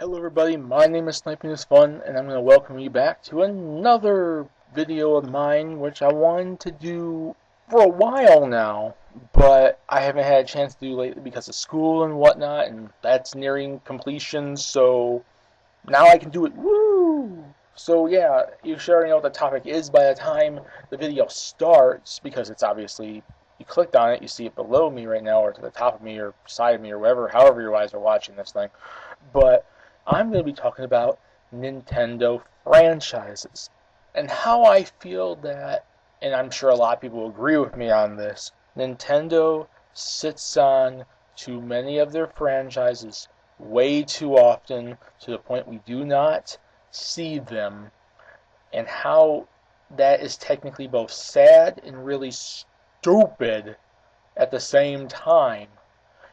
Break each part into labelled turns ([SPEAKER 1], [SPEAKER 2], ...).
[SPEAKER 1] Hello everybody, my name is Sniping is Fun, and I'm going to welcome you back to another video of mine, which I wanted to do for a while now, but I haven't had a chance to do lately because of school and whatnot, and that's nearing completion, so now I can do it. Woo! So yeah, you should already know what the topic is by the time the video starts, because it's obviously, you clicked on it, you see it below me right now, or to the top of me, or side of me, or wherever, however you guys are watching this thing. But I'm going to be talking about Nintendo franchises and how I feel that, and I'm sure a lot of people agree with me on this, Nintendo sits on too many of their franchises way too often to the point we do not see them, and how that is technically both sad and really stupid at the same time.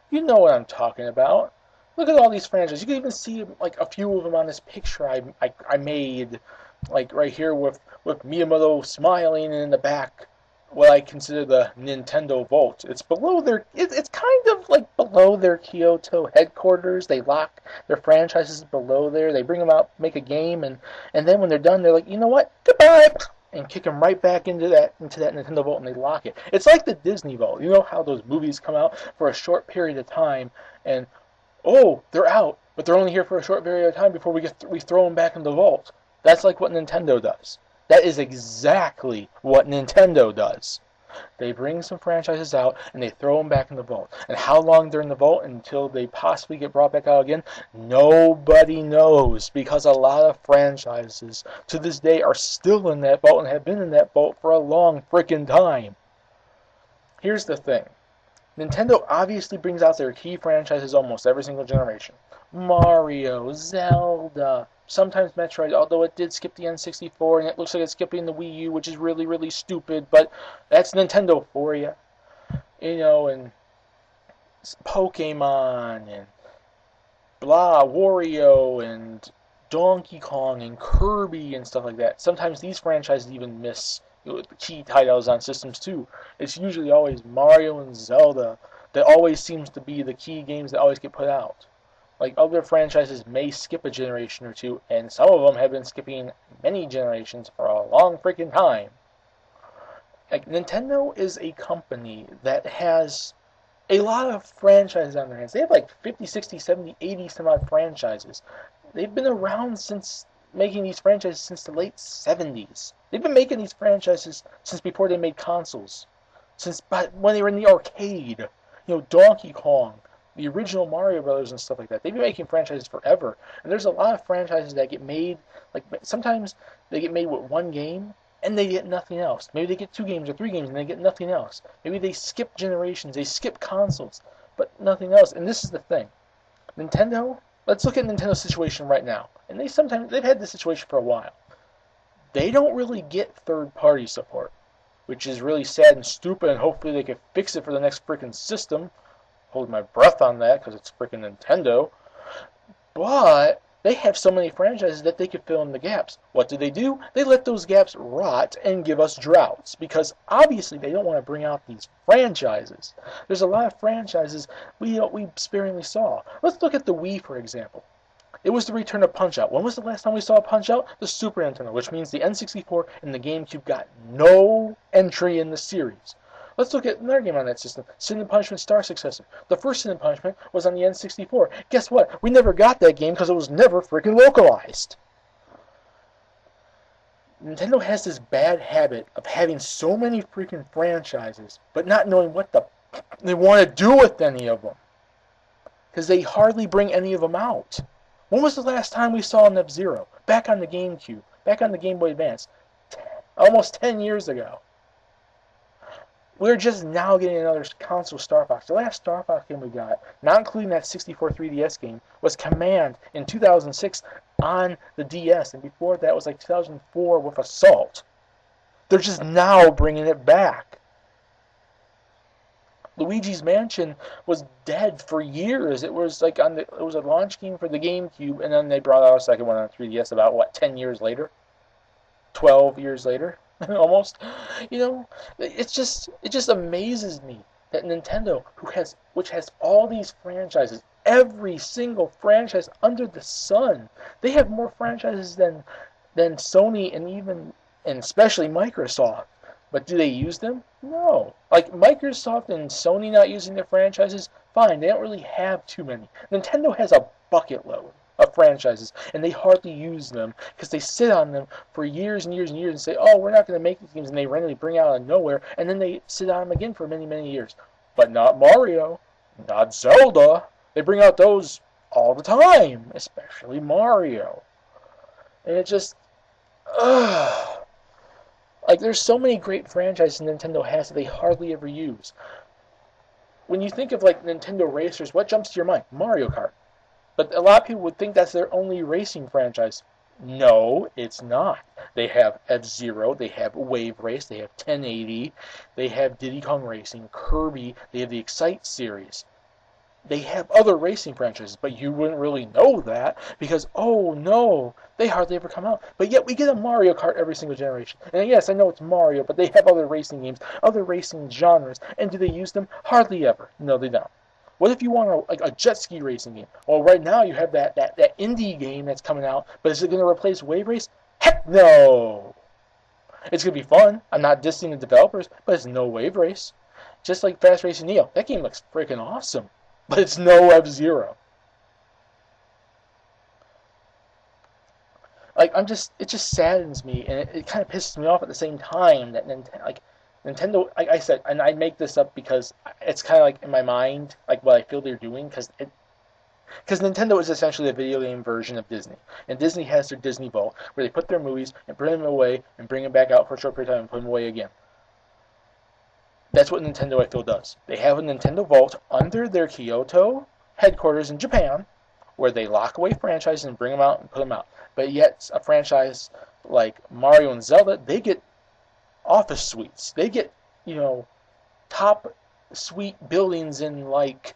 [SPEAKER 1] You know what I'm talking about. Look at all these franchises. You can even see like a few of them on this picture I made, like right here with Miyamoto smiling, and in the back what I consider the Nintendo Vault. It's below their. It's kind of like below their Kyoto headquarters. They lock their franchises below there. They bring them out, make a game, and then when they're done, they're like, you know what? Goodbye. And kick them right back into that Nintendo Vault, and they lock it. It's like the Disney Vault. You know how those movies come out for a short period of time, and oh, they're out, but they're only here for a short period of time before we throw them back in the vault. That's like what Nintendo does. That is exactly what Nintendo does. They bring some franchises out and they throw them back in the vault. And how long they're in the vault until they possibly get brought back out again, nobody knows, because a lot of franchises to this day are still in that vault and have been in that vault for a long freaking time. Here's the thing. Nintendo obviously brings out their key franchises almost every single generation. Mario, Zelda, sometimes Metroid, although it did skip the N64 and it looks like it's skipping the Wii U, which is really, really stupid, but that's Nintendo for you. You know, and Pokemon and blah, Wario and Donkey Kong and Kirby and stuff like that. Sometimes these franchises even miss key titles on systems too. It's usually always Mario and Zelda that always seems to be the key games that always get put out. Like other franchises may skip a generation or two, and some of them have been skipping many generations for a long freaking time. Like Nintendo is a company that has a lot of franchises on their hands. They have like 50, 60, 70, 80 some odd franchises. They've been around since making these franchises since the late 70s. They've been making these franchises since before they made consoles. Since when they were in the arcade. You know, Donkey Kong, the original Mario Brothers and stuff like that. They've been making franchises forever. And there's a lot of franchises that get made, like sometimes they get made with one game and they get nothing else. Maybe they get 2 games or 3 games and they get nothing else. Maybe they skip generations, they skip consoles, but nothing else. And this is the thing. Nintendo, let's look at Nintendo's situation right now. And they've had this situation for a while. They don't really get third-party support, which is really sad and stupid, and hopefully they can fix it for the next freaking system. Hold my breath on that, because it's freaking Nintendo. But they have so many franchises that they could fill in the gaps. What do? They let those gaps rot and give us droughts, because obviously they don't want to bring out these franchises. There's a lot of franchises we sparingly saw. Let's look at the Wii, for example. It was the return of Punch-Out. When was the last time we saw Punch-Out? The Super Nintendo, which means the N64 and the GameCube got no entry in the series. Let's look at another game on that system, Sin and Punishment Star Successor. The first Sin and Punishment was on the N64. Guess what? We never got that game because it was never freaking localized. Nintendo has this bad habit of having so many freaking franchises, but not knowing what they want to do with any of them. Because they hardly bring any of them out. When was the last time we saw an F-Zero? Back on the GameCube. Back on the Game Boy Advance. Almost 10 years ago. We're just now getting another console Star Fox. The last Star Fox game we got, not including that 64 3DS game, was Command in 2006 on the DS. And before that was like 2004 with Assault. They're just now bringing it back. Luigi's Mansion was dead for years. It was like it was a launch game for the GameCube, and then they brought out a second one on 3DS about what, 10 years later, 12 years later, almost. You know, it just amazes me that Nintendo, which has all these franchises, every single franchise under the sun. They have more franchises than Sony and especially Microsoft. But do they use them? No. Like Microsoft and Sony not using their franchises, fine. They don't really have too many. Nintendo has a bucket load of franchises, and they hardly use them because they sit on them for years and years and years and say, oh, we're not going to make these games, and they randomly bring out of nowhere, and then they sit on them again for many, many years. But not Mario, not Zelda. They bring out those all the time, especially Mario. And it just, like, there's so many great franchises Nintendo has that they hardly ever use. When you think of, like, Nintendo Racers, what jumps to your mind? Mario Kart. But a lot of people would think that's their only racing franchise. No, it's not. They have F-Zero, they have Wave Race, they have 1080, they have Diddy Kong Racing, Kirby, they have the Excite series. They have other racing franchises, but you wouldn't really know that because, oh no, they hardly ever come out. But yet we get a Mario Kart every single generation. And yes, I know it's Mario, but they have other racing games, other racing genres. And do they use them? Hardly ever. No, they don't. What if you want a jet ski racing game? Well, right now you have that indie game that's coming out, but is it going to replace Wave Race? Heck no! It's going to be fun. I'm not dissing the developers, but it's no Wave Race. Just like Fast Racing Neo. That game looks freaking awesome. But it's no F-Zero. Like, it just saddens me, and it kind of pisses me off at the same time that Nintendo, like I said, and I make this up because it's kind of like in my mind, like what I feel they're doing, because Nintendo is essentially a video game version of Disney. And Disney has their Disney Vault, where they put their movies and bring them away and bring them back out for a short period of time and put them away again. That's what Nintendo, I feel, does. They have a Nintendo Vault under their Kyoto headquarters in Japan, where they lock away franchises and bring them out and put them out. But yet, a franchise like Mario and Zelda, they get office suites. They get, top suite buildings in, like,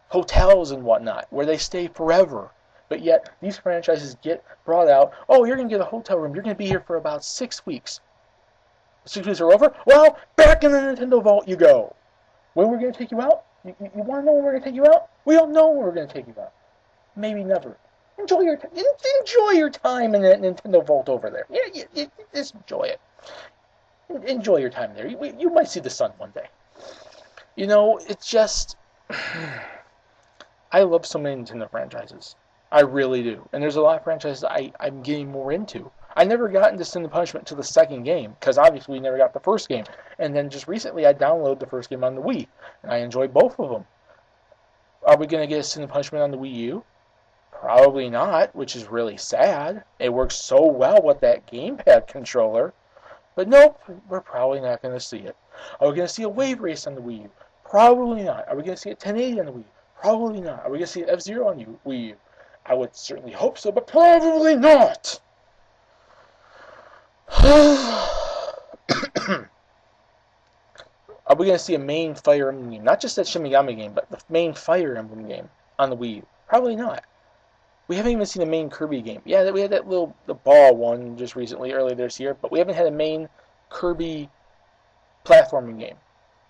[SPEAKER 1] hotels and whatnot, where they stay forever. But yet, these franchises get brought out, oh, you're going to get a hotel room. You're going to be here for about 6 weeks. 6 weeks are over? Well, back in the Nintendo Vault you go. When we're going to take you out? You want to know when we're going to take you out? We don't know when we're going to take you out. Maybe never. Enjoy your time in that Nintendo Vault over there. Yeah, just enjoy it. Enjoy your time there. You might see the sun one day. It's just... I love so many Nintendo franchises. I really do. And there's a lot of franchises I'm getting more into. I never got into Sin and Punishment until the second game, because obviously we never got the first game. And then just recently I downloaded the first game on the Wii, and I enjoyed both of them. Are we going to get a Sin and Punishment on the Wii U? Probably not, which is really sad. It works so well with that gamepad controller. But nope, we're probably not going to see it. Are we going to see a Wave Race on the Wii U? Probably not. Are we going to see a 1080 on the Wii U? Probably not. Are we going to see an F-Zero on the Wii U? I would certainly hope so, but probably not. Are we going to see a main Fire Emblem game? Not just that Shin Megami game, but the main Fire Emblem game on the Wii U? Probably not. We haven't even seen a main Kirby game. Yeah, we had the ball one just recently, earlier this year, but we haven't had a main Kirby platforming game,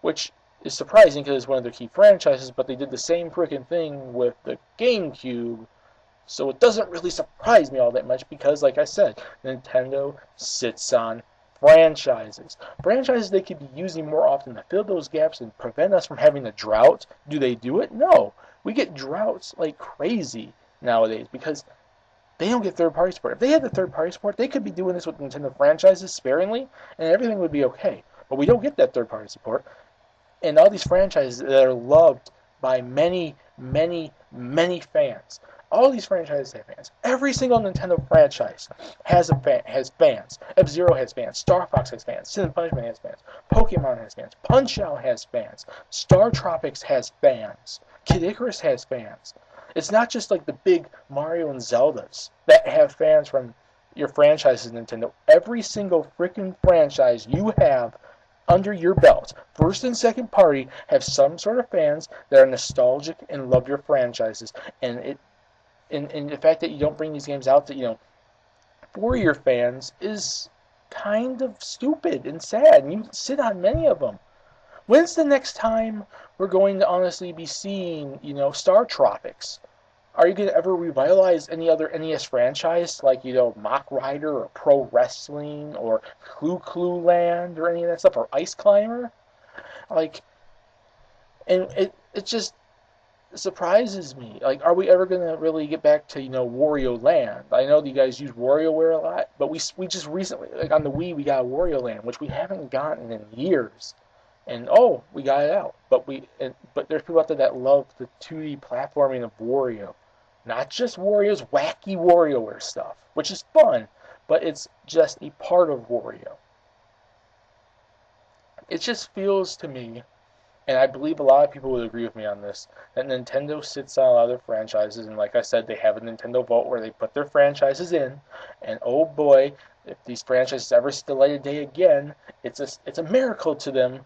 [SPEAKER 1] which is surprising because it's one of their key franchises, but they did the same freaking thing with the GameCube, so it doesn't really surprise me all that much because, like I said, Nintendo sits on franchises. Franchises they could be using more often to fill those gaps and prevent us from having a drought. Do they do it? No. We get droughts like crazy nowadays because they don't get third-party support. If they had the third-party support, they could be doing this with Nintendo franchises sparingly, and everything would be okay. But we don't get that third-party support. And all these franchises that are loved by many, many, many fans. All these franchises have fans. Every single Nintendo franchise has fans. F-Zero has fans. Star Fox has fans. Sin and Punishment has fans. Pokemon has fans. Punch-Out has fans. Star Tropics has fans. Kid Icarus has fans. It's not just like the big Mario and Zeldas that have fans from your franchises, Nintendo. Every single freaking franchise you have under your belt, first and second party, have some sort of fans that are nostalgic and love your franchises. And the fact that you don't bring these games out to, for your fans is kind of stupid and sad. And you sit on many of them. When's the next time we're going to honestly be seeing, Star Tropics? Are you going to ever revitalize any other NES franchise, like, Mach Rider or Pro Wrestling or Clue Land or any of that stuff, or Ice Climber? Like, and it just surprises me. Like, are we ever going to really get back to, Wario Land? I know that you guys use WarioWare a lot, but we just recently, like on the Wii, we got Wario Land, which we haven't gotten in years. And oh, we got it out. But there's people out there that love the 2D platforming of Wario. Not just Wario's wacky WarioWare stuff, which is fun, but it's just a part of Wario. It just feels to me, and I believe a lot of people would agree with me on this, that Nintendo sits on a lot of their franchises, and like I said, they have a Nintendo Vault where they put their franchises in, and oh boy, if these franchises ever see the light of day again, it's a miracle to them.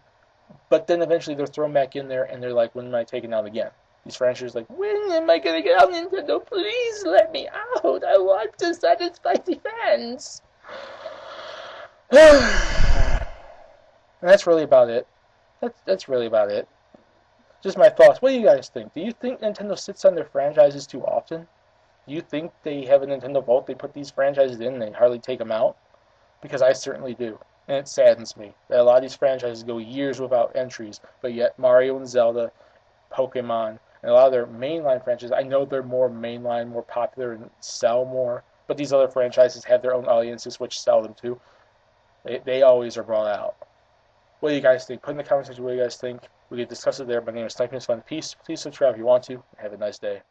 [SPEAKER 1] But then eventually they're thrown back in there, and they're like, when am I taken out again? These franchises are like, when am I going to get out, Nintendo? Please let me out. I want to satisfy the fans. And that's really about it. That's really about it. Just my thoughts. What do you guys think? Do you think Nintendo sits on their franchises too often? Do you think they have a Nintendo Vault, they put these franchises in, and they hardly take them out? Because I certainly do. And it saddens me that a lot of these franchises go years without entries, but yet Mario and Zelda, Pokemon, and a lot of their mainline franchises, I know they're more mainline, more popular, and sell more, but these other franchises have their own audiences which sell them too. They always are brought out. What do you guys think? Put in the comment section what you guys think. We can discuss it there. My name is Sniping Fun. Peace. Please subscribe if you want to. Have a nice day.